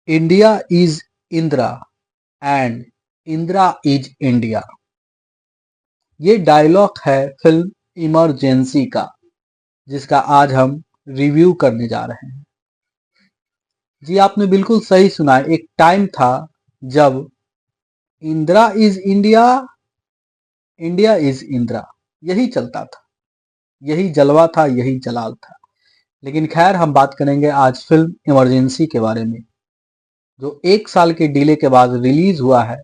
India is Indira and Indira is India. ये dialogue है film emergency का, जिसका आज हम रिव्यू करने जा रहे हैं। जी, आपने बिल्कुल सही सुना है। एक टाइम था जब Indira is India, India is Indira, यही चलता था, यही जलवा था, यही जलाल था। लेकिन खैर, हम बात करेंगे आज फिल्म इमरजेंसी के बारे में, जो 1 साल के डिले के बाद रिलीज हुआ है,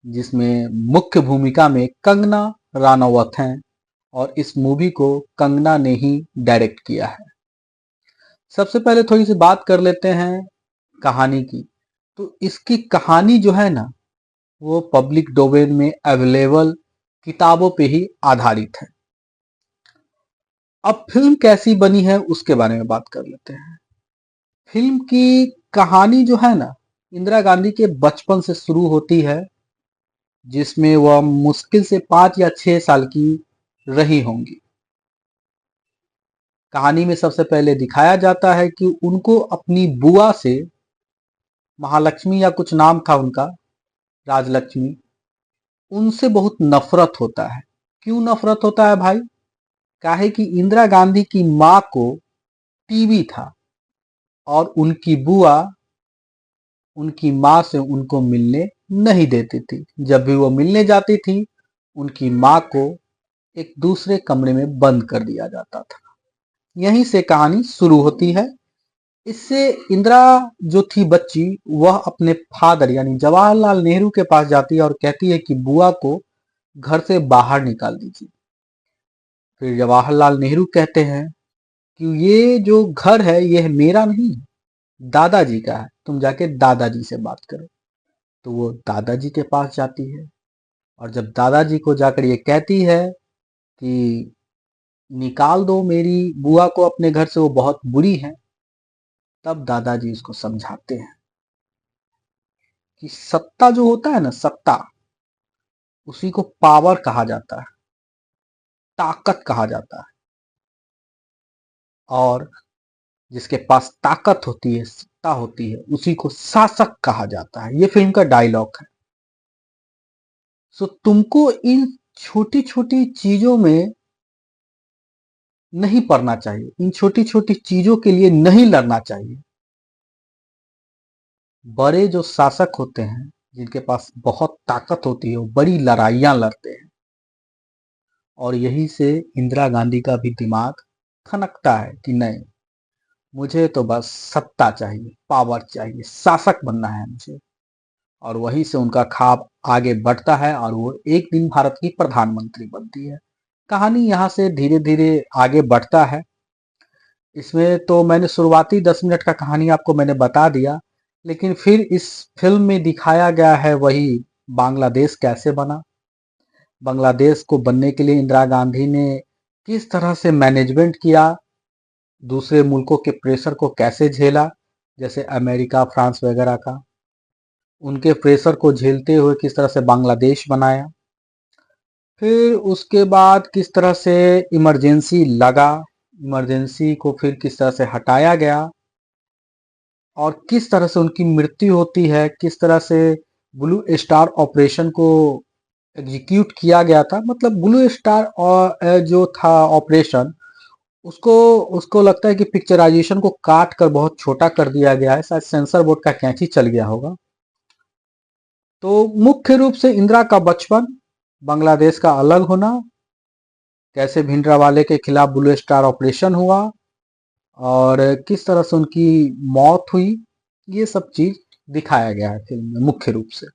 जिसमें मुख्य भूमिका में कंगना रानावत हैं और इस मूवी को कंगना ने ही डायरेक्ट किया है। सबसे पहले थोड़ी सी बात कर लेते हैं कहानी की। तो इसकी कहानी जो है ना, वो पब्लिक डोमेन में अवेलेबल किताबों पे ही आधारित है। अब फिल्म कैसी बनी है उसके बारे में बात कर लेते हैं। फिल्म की कहानी जो है ना, इंदिरा गांधी के बचपन से शुरू होती है, जिसमें वह मुश्किल से 5 या 6 साल की रही होंगी। कहानी में सबसे पहले दिखाया जाता है कि उनको अपनी बुआ से, महालक्ष्मी या कुछ नाम था उनका, राजलक्ष्मी, उनसे बहुत नफरत होता है। क्यों नफरत होता है भाई? काहे कि इंदिरा गांधी की माँ को टीबी था और उनकी बुआ उनकी माँ से उनको मिलने नहीं देती थी। जब भी वो मिलने जाती थी, उनकी माँ को एक दूसरे कमरे में बंद कर दिया जाता था। यहीं से कहानी शुरू होती है। इससे इंदिरा जो थी बच्ची, वह अपने फादर यानी जवाहरलाल नेहरू के पास जाती है और कहती है कि बुआ को घर से बाहर निकाल दीजिए। फिर जवाहरलाल नेहरू कहते हैं कि ये जो घर है, यह मेरा नहीं, दादाजी का है, तुम जाके दादाजी से बात करो। तो वो दादाजी के पास जाती है और जब दादाजी को जाकर ये कहती है कि निकाल दो मेरी बुआ को अपने घर से, वो बहुत बुरी है, तब दादाजी उसको समझाते हैं कि सत्ता जो होता है ना, सत्ता, उसी को पावर कहा जाता है, ताकत कहा जाता है। और जिसके पास ताकत होती है, सत्ता होती है, उसी को शासक कहा जाता है। ये फिल्म का डायलॉग है। सो तुमको इन छोटी छोटी चीजों में नहीं पड़ना चाहिए, इन छोटी छोटी चीजों के लिए नहीं लड़ना चाहिए। बड़े जो शासक होते हैं, जिनके पास बहुत ताकत होती है, वो बड़ी लड़ाइयां लड़ते हैं। और यही से इंदिरा गांधी का भी दिमाग खनकता है कि नहीं, मुझे तो बस सत्ता चाहिए, पावर चाहिए, शासक बनना है मुझे। और वहीं से उनका ख्वाब आगे बढ़ता है और वो एक दिन भारत की प्रधानमंत्री बनती है। कहानी यहाँ से धीरे धीरे आगे बढ़ता है। इसमें तो मैंने शुरुआती 10 मिनट का कहानी आपको मैंने बता दिया, लेकिन फिर इस फिल्म में दिखाया गया है वही बांग्लादेश कैसे बना। बांग्लादेश को बनने के लिए इंदिरा गांधी ने किस तरह से मैनेजमेंट किया, दूसरे मुल्कों के प्रेशर को कैसे झेला, जैसे अमेरिका, फ्रांस वगैरह का, उनके प्रेशर को झेलते हुए किस तरह से बांग्लादेश बनाया। फिर उसके बाद किस तरह से इमरजेंसी लगा, इमरजेंसी को फिर किस तरह से हटाया गया और किस तरह से उनकी मृत्यु होती है, किस तरह से ब्लू स्टार ऑपरेशन को एग्जीक्यूट किया गया था। मतलब ब्लू स्टार और जो था ऑपरेशन, उसको उसको लगता है कि पिक्चराइजेशन को काट कर बहुत छोटा कर दिया गया है, शायद सेंसर बोर्ड का कैंची चल गया होगा। तो मुख्य रूप से इंदिरा का बचपन, बांग्लादेश का अलग होना, कैसे भिंडरावाले के खिलाफ ब्लू स्टार ऑपरेशन हुआ और किस तरह से उनकी मौत हुई, ये सब चीज दिखाया गया है फिल्म में मुख्य रूप से।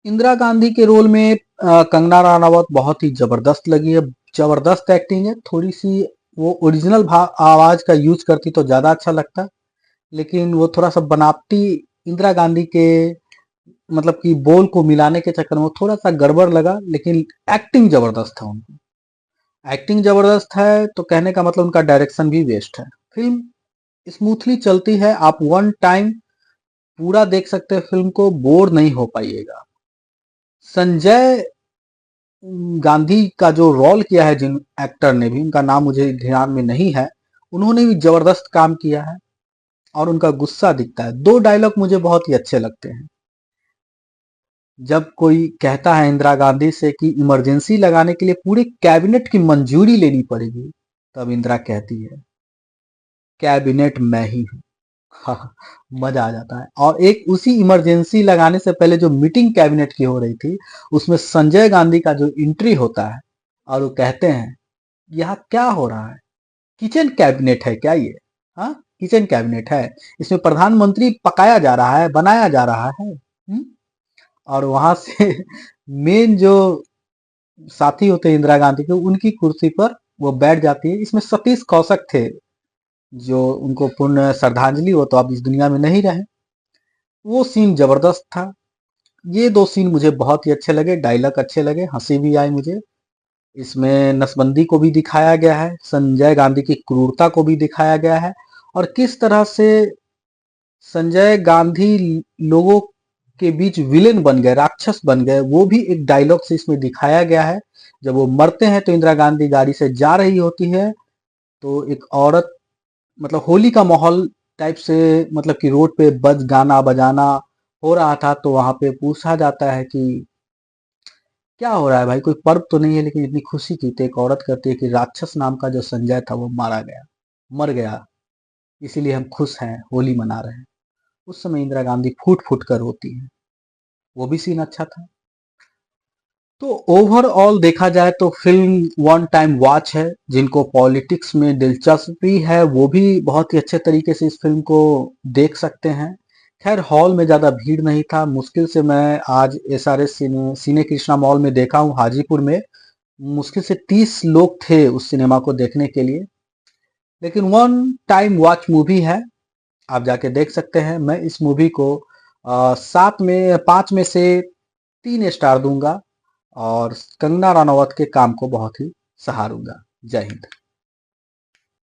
इंदिरा गांधी के रोल में कंगना रानावत बहुत ही जबरदस्त लगी है। जबरदस्त एक्टिंग है। थोड़ी सी वो ओरिजिनल आवाज का यूज करती तो ज्यादा अच्छा लगता, लेकिन वो थोड़ा सा बनावटी इंदिरा गांधी के, मतलब कि बोल को मिलाने के चक्कर में वो थोड़ा सा गड़बड़ लगा। लेकिन एक्टिंग जबरदस्त है उनकी, एक्टिंग जबरदस्त है, तो कहने का मतलब उनका डायरेक्शन भी बेस्ट है। फिल्म स्मूथली चलती है, आप वन टाइम पूरा देख सकते हैं, फिल्म को बोर नहीं हो पाइएगा। संजय गांधी का जो रोल किया है, जिन एक्टर ने भी, उनका नाम मुझे ध्यान में नहीं है, उन्होंने भी जबरदस्त काम किया है। और उनका गुस्सा दिखता है। 2 डायलॉग मुझे बहुत ही अच्छे लगते हैं। जब कोई कहता है इंदिरा गांधी से कि इमरजेंसी लगाने के लिए पूरे कैबिनेट की मंजूरी लेनी पड़ेगी, तब इंदिरा कहती है कैबिनेट मैं ही हूं। हाँ, मजा आ जाता है। और एक उसी इमरजेंसी लगाने से पहले जो मीटिंग कैबिनेट की हो रही थी, उसमें संजय गांधी का जो एंट्री होता है और वो कहते हैं यहाँ क्या हो रहा है, किचन कैबिनेट है क्या ये? हाँ, किचन कैबिनेट है, इसमें प्रधानमंत्री पकाया जा रहा है, बनाया जा रहा है। और वहां से मेन जो साथी होते हैं इंदिरा गांधी के, उनकी कुर्सी पर वो बैठ जाती है। इसमें सतीश कौशक थे, जो उनको पूर्ण श्रद्धांजलि, हो तो अब इस दुनिया में नहीं रहे। वो सीन जबरदस्त था। ये 2 सीन मुझे बहुत ही अच्छे लगे, डायलॉग अच्छे लगे, हंसी भी आई मुझे। इसमें नसबंदी को भी दिखाया गया है, संजय गांधी की क्रूरता को भी दिखाया गया है, और किस तरह से संजय गांधी लोगों के बीच विलेन बन गए, राक्षस बन गए, वो भी एक डायलॉग से इसमें दिखाया गया है। जब वो मरते हैं तो इंदिरा गांधी गाड़ी से जा रही होती है, तो एक औरत, मतलब होली का माहौल टाइप से, मतलब कि रोड पे बज गाना बजाना हो रहा था, तो वहां पे पूछा जाता है कि क्या हो रहा है भाई, कोई पर्व तो नहीं है, लेकिन इतनी खुशी की, तो एक औरत कहती है कि राक्षस नाम का जो संजय था वो मारा गया, मर गया, इसीलिए हम खुश हैं, होली मना रहे हैं। उस समय इंदिरा गांधी फूट फूट कर रोती है। वो भी सीन अच्छा था। तो ओवरऑल देखा जाए तो फिल्म वन टाइम वॉच है। जिनको पॉलिटिक्स में दिलचस्पी है वो भी बहुत ही अच्छे तरीके से इस फिल्म को देख सकते हैं। खैर, हॉल में ज़्यादा भीड़ नहीं था, मुश्किल से मैं आज एसआरएस सिने कृष्णा मॉल में देखा हूँ हाजीपुर में, मुश्किल से 30 लोग थे उस सिनेमा को देखने के लिए। लेकिन वन टाइम वॉच मूवी है, आप जाके देख सकते हैं। मैं इस मूवी को 5 में से 3 स्टार दूंगा, और कंगना रनावत के काम को बहुत ही सराहूंगा। जय हिंद।